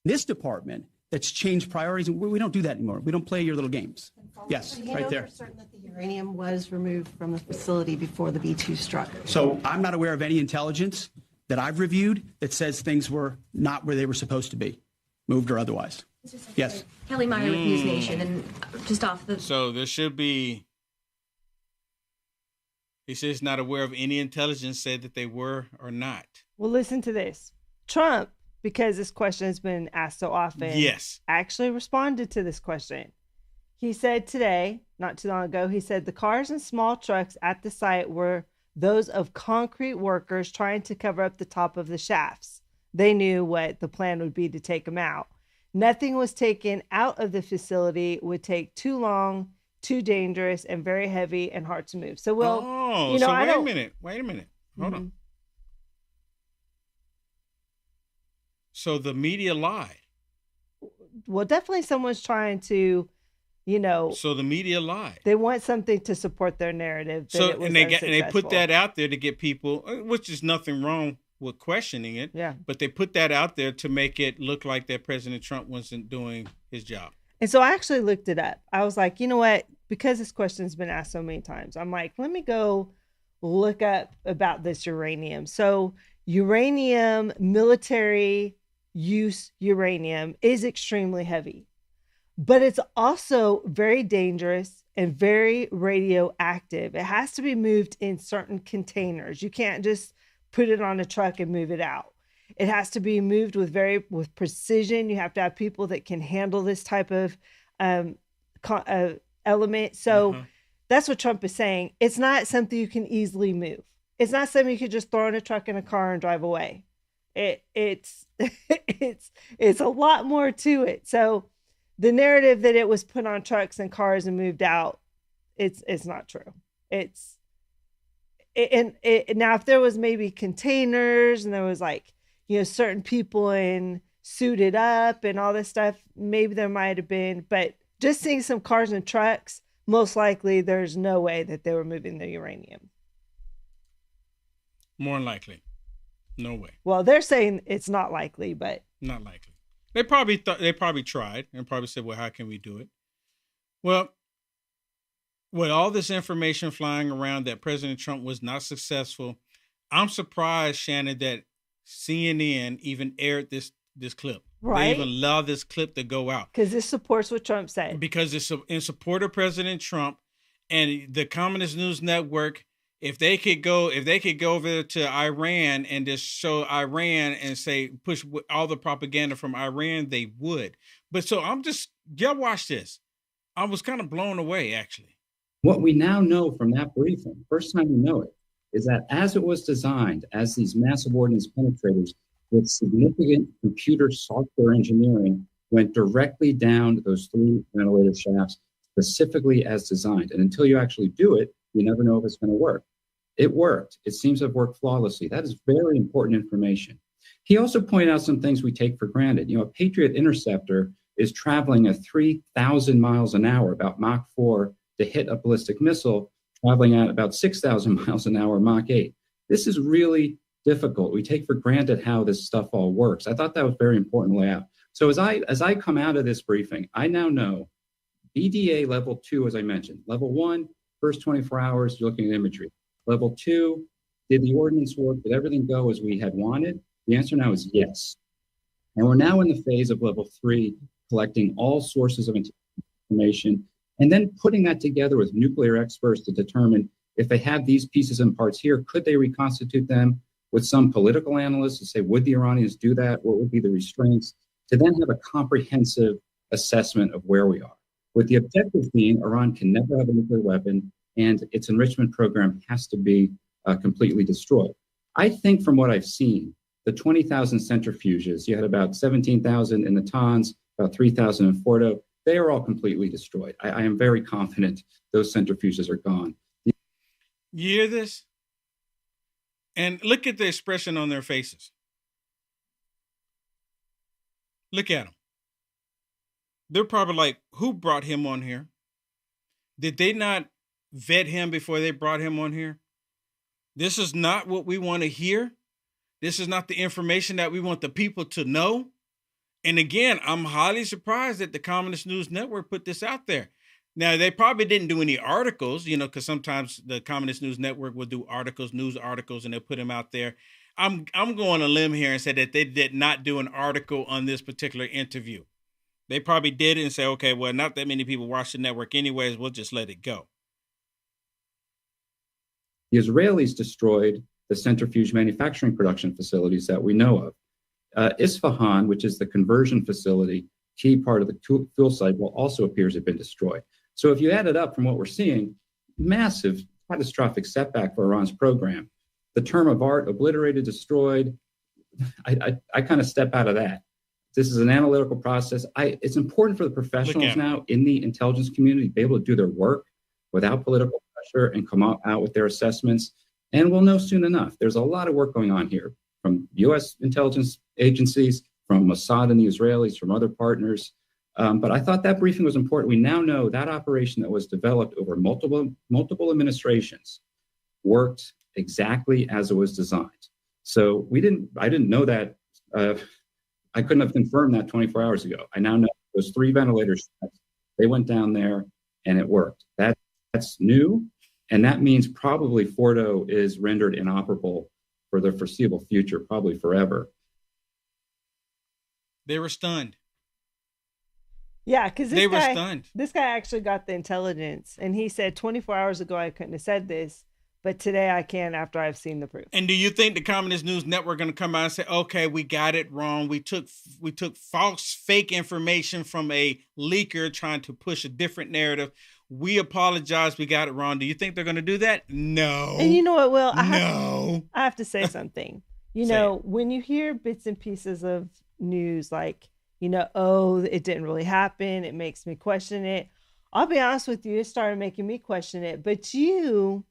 this department, that's changed priorities, and we don't do that anymore. We don't play your little games. Yes, You right know there. for certain that the uranium was removed from the facility before the B-2 struck. So I'm not aware of any intelligence that I've reviewed that says things were not where they were supposed to be, moved or otherwise. Yes. Kelly Meyer with News Nation, and just off the. So there should be. He says not aware of any intelligence said that they were or not. Well, listen to this. Trump, because this question has been asked so often, Yes. actually responded to this question. He said today, not too long ago, he said the cars and small trucks at the site were those of concrete workers trying to cover up the top of the shafts. They knew what the plan would be to take them out. Nothing was taken out of the facility, would take too long, too dangerous, and very heavy and hard to move. So, well, Oh, you know, so I wait a don't- minute. Wait a minute. Hold on. So the media lied. well, definitely someone's trying to, you know, So the media lied. they want something to support their narrative. That So it was and they put unsuccessful. that out there to get people, which is nothing wrong with questioning it. Yeah. But they put that out there to make it look like that President Trump wasn't doing his job. And so I actually looked it up. I was like, you know what? because this question's been asked so many times, I'm like, let me go look up about this uranium. So uranium, military use uranium, is extremely heavy, but it's also very dangerous and very radioactive. It has to be moved in certain containers. You can't just put it on a truck and move it out. It has to be moved with precision. You have to have people that can handle this type of element. So that's what Trump is saying. It's not something you can easily move. It's not something you could just throw in a truck in a car and drive away. It's it's a lot more to it. So the narrative that it was put on trucks and cars and moved out, it's not true. Now if there was maybe containers and there was like, you know, certain people in suited up and all this stuff, maybe there might have been, but just seeing some cars and trucks, most likely there's no way that they were moving the uranium. More than likely. No way. Well, they're saying it's not likely, but not likely. They probably tried and probably said, well, how can we do it? Well, with all this information flying around that President Trump was not successful, I'm surprised, Shannon, that CNN even aired this clip. Right. They even allowed this clip to go out. Because this supports what Trump said. Because it's in support of President Trump, and the Communist News Network, if they could go over to Iran and just show Iran and say, push all the propaganda from Iran, they would. But so y'all watch this. I was kind of blown away, actually. What we now know from that briefing, first time we know it, is that as it was designed, as these massive ordnance penetrators with significant computer software engineering went directly down those 3 ventilator shafts, specifically as designed. And until you actually do it, you never know if it's going to work. It worked. It seems to have worked flawlessly. That is very important information. He also pointed out some things we take for granted. You know, a Patriot interceptor is traveling at 3,000 miles an hour, about Mach 4, to hit a ballistic missile, traveling at about 6,000 miles an hour, Mach 8. This is really difficult. We take for granted how this stuff all works. I thought that was very important to lay out. So as I come out of this briefing, I now know BDA level 2, as I mentioned. Level 1, first 24 hours, you're looking at imagery. Level 2, did the ordnance work? Did everything go as we had wanted? The answer now is yes. And we're now in the phase of level 3, collecting all sources of information, and then putting that together with nuclear experts to determine if they have these pieces and parts here, could they reconstitute them? With some political analysts to say, would the Iranians do that? What would be the restraints? To then have a comprehensive assessment of where we are. With the objective being, Iran can never have a nuclear weapon, and its enrichment program has to be completely destroyed. I think from what I've seen, the 20,000 centrifuges, you had about 17,000 in Natanz, about 3,000 in Fordo, they are all completely destroyed. I am very confident those centrifuges are gone. You hear this? And look at the expression on their faces. Look at them. They're probably like, who brought him on here? Did they not vet him before they brought him on here? This is not what we want to hear. This is not the information that we want the people to know. And again, I'm highly surprised that the Communist News Network put this out there. Now, they probably didn't do any articles, you know, because sometimes the Communist News Network will do articles, news articles, and they'll put them out there. I'm going on a limb here and say that they did not do an article on this particular interview. They probably did it and say, okay, well, not that many people watch the network anyways. We'll just let it go. The Israelis destroyed the centrifuge manufacturing production facilities that we know of. Isfahan, which is the conversion facility, key part of the fuel cycle, also appears to have been destroyed. So if you add it up from what we're seeing, massive catastrophic setback for Iran's program. The term of art, obliterated, destroyed, I kind of step out of that. This is an analytical process. It's important for the professionals now in the intelligence community to be able to do their work without political pressure and come out with their assessments. And we'll know soon enough. There's a lot of work going on here from U.S. intelligence agencies, from Mossad and the Israelis, from other partners. But I thought that briefing was important. We now know that operation that was developed over multiple administrations worked exactly as it was designed. So I didn't know that. I couldn't have confirmed that 24 hours ago. I now know those 3 ventilators, they went down there and it worked. That's new, and that means probably Fordo is rendered inoperable for the foreseeable future, probably forever. They were stunned. Yeah, because They were stunned. This guy actually got the intelligence, and he said 24 hours ago I couldn't have said this, but today I can after I've seen the proof. And do you think the Communist News Network going to come out and say, okay, we got it wrong. We took false, fake information from a leaker trying to push a different narrative. We apologize. We got it wrong. Do you think they're going to do that? No. And you know what, Will? No. I have to say something. You know, when you hear bits and pieces of news like, you know, oh, it didn't really happen, it makes me question it. I'll be honest with you, it started making me question it. But you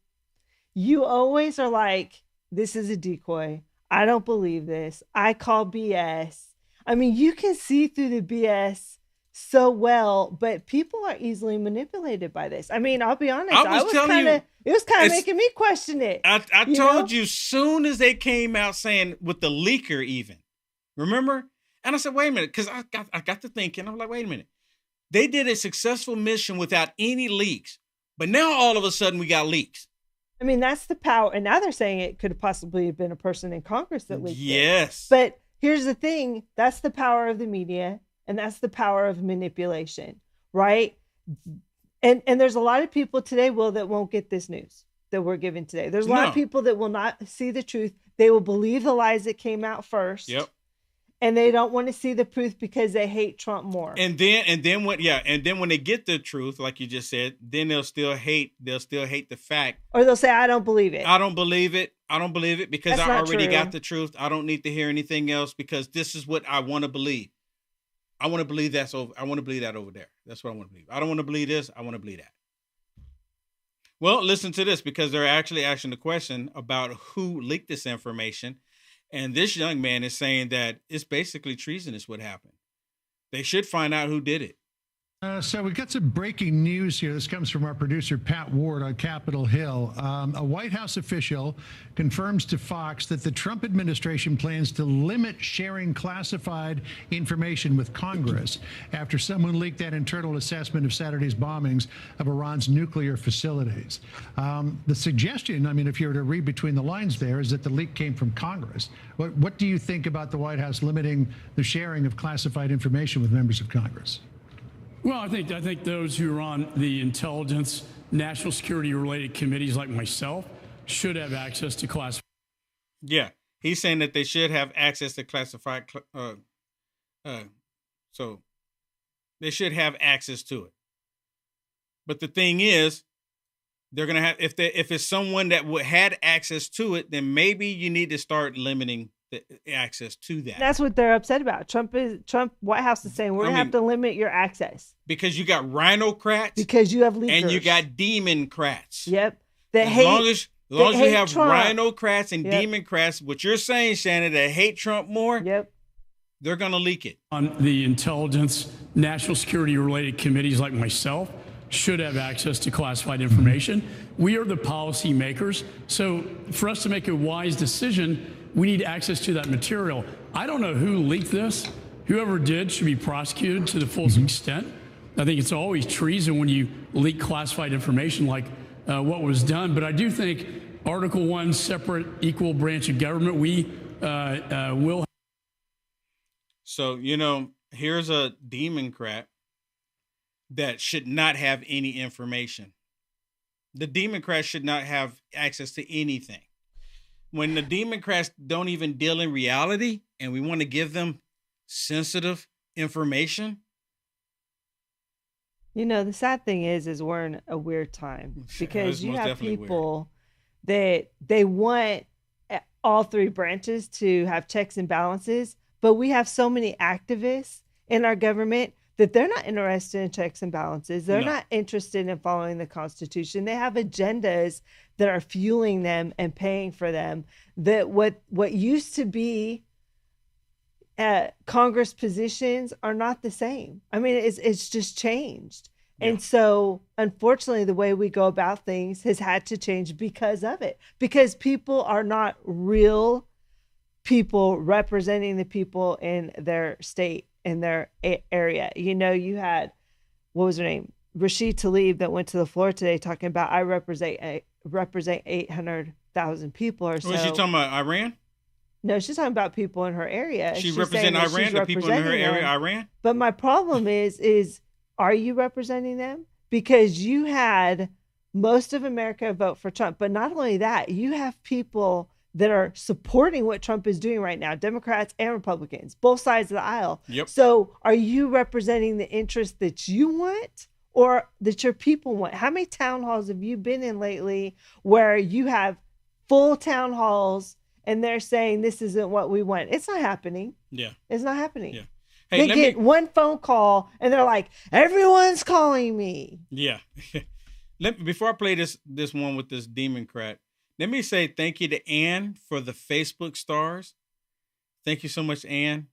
always are like, this is a decoy. I don't believe this. I call BS. I mean, you can see through the BS so well, but people are easily manipulated by this. I mean, I'll be honest. It was kind of making me question it. I told you soon as they came out saying with the leaker even, remember? And I said, wait a minute, because I got to thinking. I'm like, wait a minute. They did a successful mission without any leaks, but now all of a sudden we got leaks. I mean, that's the power. And now they're saying it could have possibly been a person in Congress that leaked it. Yes. But here's the thing. That's the power of the media. And that's the power of manipulation, right? And there's a lot of people today, Will, that won't get this news that we're giving today. There's a lot of people that will not see the truth. They will believe the lies that came out first. Yep. And they don't want to see the truth because they hate Trump more. And then when they get the truth, like you just said, then they'll still hate the fact. Or they'll say, I don't believe it. I don't believe it. I don't believe it because That's I not already true. got the truth. I don't need to hear anything else because this is what I want to believe. I want to believe that's over. I want to believe that over there. That's what I want to believe. I don't want to believe this. I want to believe that. Well, listen to this because they're actually asking the question about who leaked this information. And this young man is saying that it's basically treasonous what happened. They should find out who did it. So we've got some breaking news here. This comes from our producer, Pat Ward on Capitol Hill. A White House official confirms to Fox that the Trump administration plans to limit sharing classified information with Congress after someone leaked that internal assessment of Saturday's bombings of Iran's nuclear facilities. The suggestion, I mean, if you were to read between the lines there, is that the leak came from Congress. What do you think about the White House limiting the sharing of classified information with members of Congress? Well, I think those who are on the intelligence, national security related committees like myself should have access to classified. Yeah, he's saying that they should have access to classified. So they should have access to it. But the thing is, they're gonna have if it's someone that had access to it, then maybe you need to start limiting the access to that. That's what they're upset about. Trump White House is saying we're gonna have to limit your access because you got rhinocrats, because you have leakers, and you got democrats. Yep, As long as we have rhinocrats and democrats, what you're saying, Shannon, that hate Trump more. Yep, they're gonna leak it. On the intelligence, national security related committees like myself should have access to classified information. We are the policy makers, so for us to make a wise decision, we need access to that material. I don't know who leaked this. Whoever did should be prosecuted to the fullest extent. I think it's always treason when you leak classified information like what was done. But I do think Article 1, separate, equal branch of government, we will. So, here's a Democrat that should not have any information. The Democrats should not have access to anything. When the Democrats don't even deal in reality and we want to give them sensitive information. The sad thing is we're in a weird time because you have people that they want all three branches to have checks and balances, but we have so many activists in our government that they're not interested in checks and balances. They're not interested in following the Constitution. They have agendas that are fueling them and paying for them. That what used to be Congress positions are not the same. I mean, it's just changed. Yeah. And so, unfortunately, the way we go about things has had to change because of it. Because people are not real people representing the people in their state, in their area. You had, what was her name? Rashid Tlaib that went to the floor today talking about I represent 800,000 people or so. Was she talking about Iran? No, she's talking about people in her area. She represents Iran, the people in her area, Iran? But my problem is are you representing them? Because you had most of America vote for Trump. But not only that, you have people that are supporting what Trump is doing right now, Democrats and Republicans, both sides of the aisle. Yep. So are you representing the interests that you want or that your people want? How many town halls have you been in lately where you have full town halls and they're saying this isn't what we want? It's not happening. Yeah. It's not happening. Yeah. Hey, they get one phone call and they're like, everyone's calling me. Yeah. Before I play this one with this Democrat, let me say thank you to Ann for the Facebook stars. Thank you so much, Ann.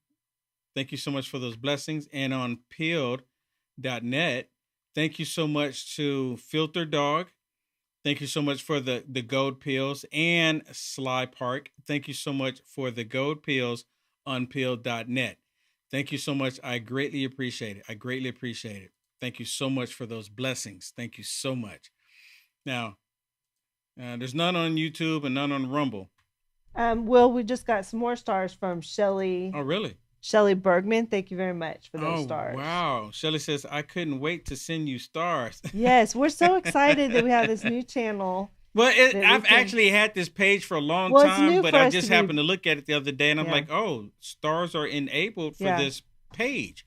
Thank you so much for those blessings. And on peeled.net, thank you so much to Filter Dog. Thank you so much for the gold pills. And Sly Park, thank you so much for the gold pills on peeled.net. Thank you so much. I greatly appreciate it. I greatly appreciate it. Thank you so much for those blessings. Thank you so much. Now, there's none on YouTube and none on Rumble. Will, we just got some more stars from Shelly. Oh, really? Shelly Bergman. Thank you very much for those stars. Wow. Shelly says, I couldn't wait to send you stars. Yes, we're so excited that we have this new channel. Well, I've actually had this page for a long time, but I just happened to look at it the other day, and I'm like, oh, stars are enabled for this page.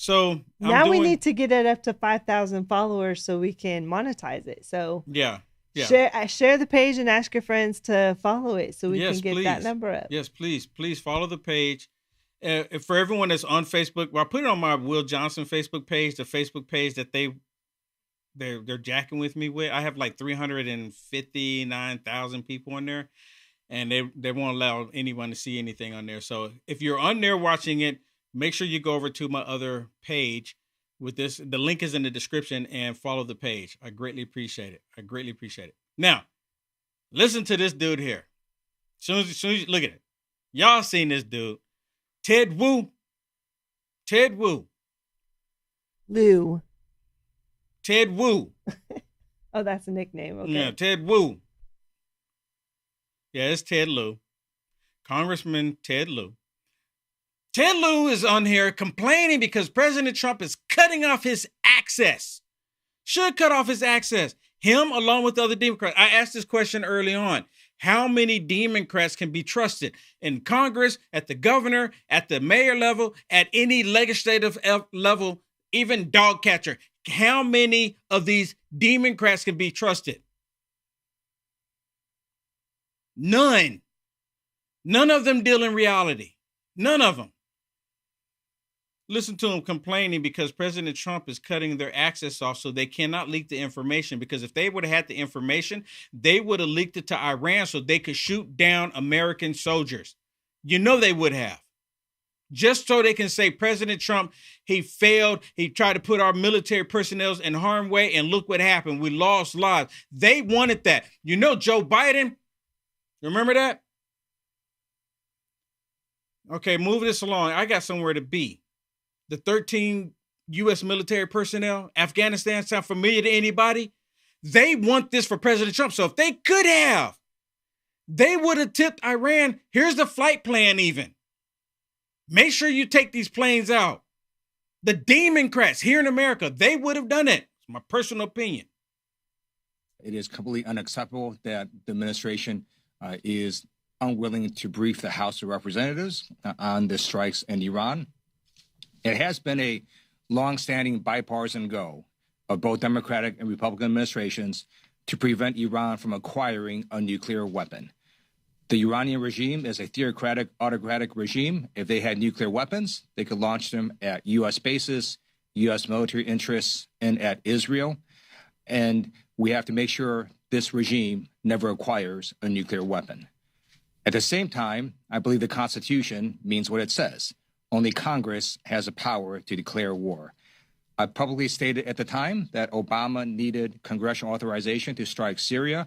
So now we need to get it up to 5,000 followers so we can monetize it. So yeah. Share the page and ask your friends to follow it so we can get that number up. Yes, please follow the page. For everyone that's on Facebook, well, I put it on my Will Johnson Facebook page, the Facebook page that they're jacking with me with. I have like 359,000 people on there, and they won't allow anyone to see anything on there. So if you're on there watching it, make sure you go over to my other page with this. The link is in the description, and follow the page. I greatly appreciate it. I greatly appreciate it. Now, listen to this dude here. As soon as you look at it, y'all seen this dude, Ted Wu. Ted Wu. Lou. Ted Wu. Oh, that's a nickname. Okay. Yeah, Ted Wu. Yeah, it's Ted Lieu. Congressman Ted Lieu. Ted Lieu is on here complaining because President Trump is cutting off his access. Should cut off his access. Him along with other Democrats. I asked this question early on. How many Democrats can be trusted in Congress, at the governor, at the mayor level, at any legislative level, even dog catcher? How many of these Democrats can be trusted? None. None of them deal in reality. None of them. Listen to them complaining because President Trump is cutting their access off so they cannot leak the information, because if they would have had the information, they would have leaked it to Iran so they could shoot down American soldiers. You know they would have. Just so they can say President Trump, he failed. He tried to put our military personnel in harm's way, and look what happened. We lost lives. They wanted that. You know Joe Biden? Remember that? Okay, move this along. I got somewhere to be. The 13 U.S. military personnel, Afghanistan, sound familiar to anybody? They want this for President Trump. So if they could have, they would have tipped Iran. Here's the flight plan even. Make sure you take these planes out. The Democrats here in America, they would have done it. It's my personal opinion. It is completely unacceptable that the administration is unwilling to brief the House of Representatives on the strikes in Iran. It has been a long-standing bipartisan goal of both Democratic and Republican administrations to prevent Iran from acquiring a nuclear weapon. The Iranian regime is a theocratic, autocratic regime. If they had nuclear weapons, they could launch them at U.S. bases, U.S. military interests, and at Israel. And we have to make sure this regime never acquires a nuclear weapon. At the same time, I believe the Constitution means what it says. Only Congress has the power to declare war. I publicly stated at the time that Obama needed congressional authorization to strike Syria.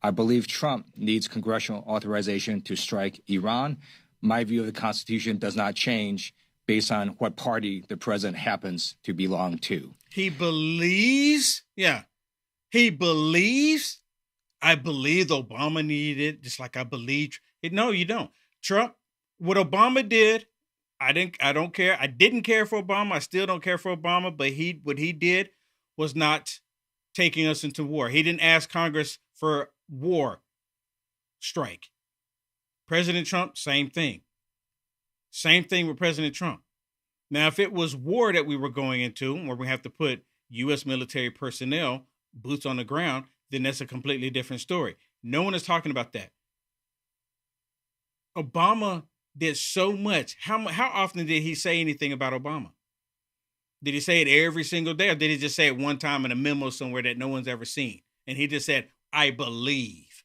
I believe Trump needs congressional authorization to strike Iran. My view of the Constitution does not change based on what party the president happens to belong to. He believes, he believes, I believe Obama needed it, just like I believe. No, you don't. Trump, what Obama did, I don't care. I didn't care for Obama. I still don't care for Obama, but what he did was not taking us into war. He didn't ask Congress for war strike. President Trump, same thing. Same thing with President Trump. Now, if it was war that we were going into, where we have to put U.S. military personnel, boots on the ground, then that's a completely different story. No one is talking about that. Obama did so much. How often did he say anything about Obama? Did he say it every single day, or did he just say it one time in a memo somewhere that no one's ever seen? And he just said, I believe.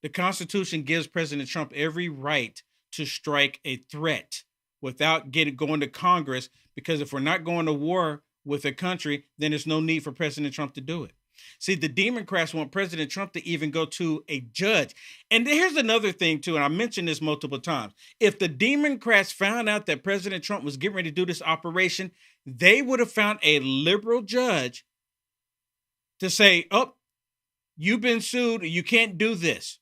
The Constitution gives President Trump every right to strike a threat without going to Congress, because if we're not going to war with a country, then there's no need for President Trump to do it. See, the Democrats want President Trump to even go to a judge. And here's another thing, too, and I mentioned this multiple times. If the Democrats found out that President Trump was getting ready to do this operation, they would have found a liberal judge to say, oh, you've been sued. You can't do this.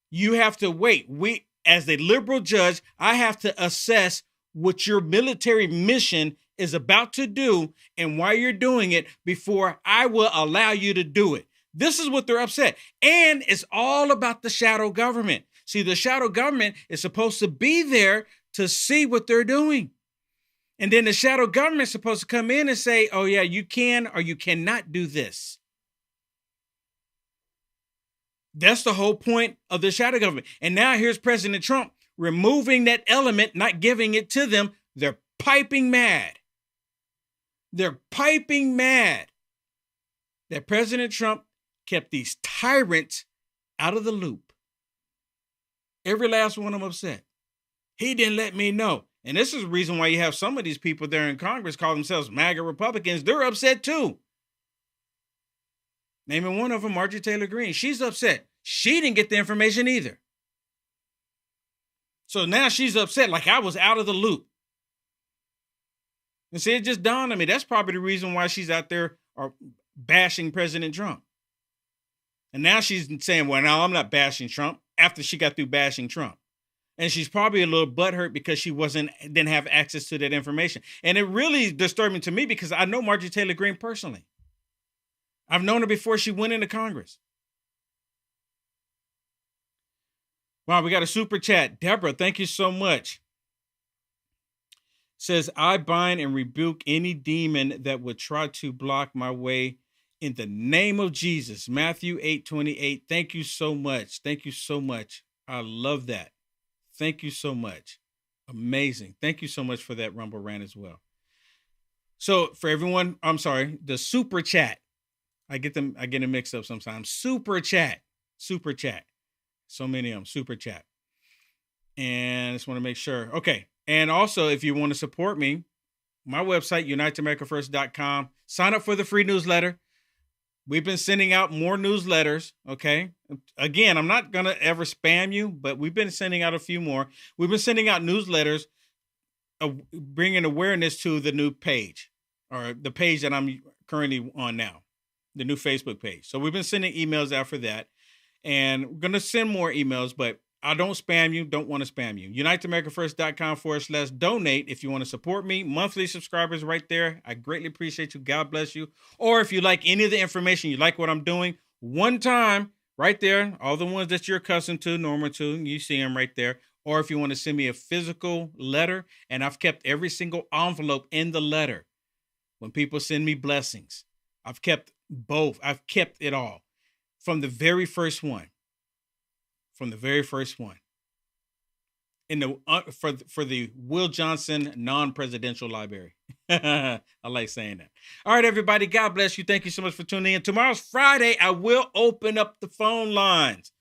You have to wait. As a liberal judge, I have to assess what your military mission is about to do and why you're doing it before I will allow you to do it. This is what they're upset. And it's all about the shadow government. See, the shadow government is supposed to be there to see what they're doing. And then the shadow government is supposed to come in and say, oh, yeah, you can or you cannot do this. That's the whole point of the shadow government. And now here's President Trump removing that element, not giving it to them. They're piping mad. They're piping mad that President Trump kept these tyrants out of the loop. Every last one of them upset. He didn't let me know. And this is the reason why you have some of these people there in Congress call themselves MAGA Republicans. They're upset too. Naming one of them, Marjorie Taylor Greene. She's upset. She didn't get the information either. So now she's upset like I was out of the loop. And see, it just dawned on me. That's probably the reason why she's out there bashing President Trump. And now she's saying, well, no, I'm not bashing Trump, after she got through bashing Trump. And she's probably a little butthurt because she didn't have access to that information. And it really disturbing to me because I know Marjorie Taylor Greene personally. I've known her before she went into Congress. Wow, we got a super chat. Deborah, thank you so much. Says, I bind and rebuke any demon that would try to block my way in the name of Jesus. Matthew 8:28. Thank you so much. Thank you so much. I love that. Thank you so much. Amazing. Thank you so much for that Rumble rant as well. So for everyone, I'm sorry, the super chat. I get them mixed up sometimes. Super chat. So many of them, super chat. And I just want to make sure. Okay. And also, if you want to support me, my website, uniteamericafirst.com. Sign up for the free newsletter. We've been sending out more newsletters, okay? Again, I'm not going to ever spam you, but we've been sending out a few more. We've been sending out newsletters, bringing awareness to the new page, or the page that I'm currently on now, the new Facebook page. So we've been sending emails out for that. And we're going to send more emails, but I don't spam you, don't want to spam you. UniteAmericaFirst.com/donate if you want to support me. Monthly subscribers right there. I greatly appreciate you. God bless you. Or if you like any of the information, you like what I'm doing, one time right there, all the ones that you're accustomed to, normal to, you see them right there. Or if you want to send me a physical letter, and I've kept every single envelope in the letter. When people send me blessings, I've kept both. I've kept it all. From the very first one. In the for the Will Johnson non-presidential library. I like saying that. All right, everybody. God bless you. Thank you so much for tuning in. Tomorrow's Friday. I will open up the phone lines.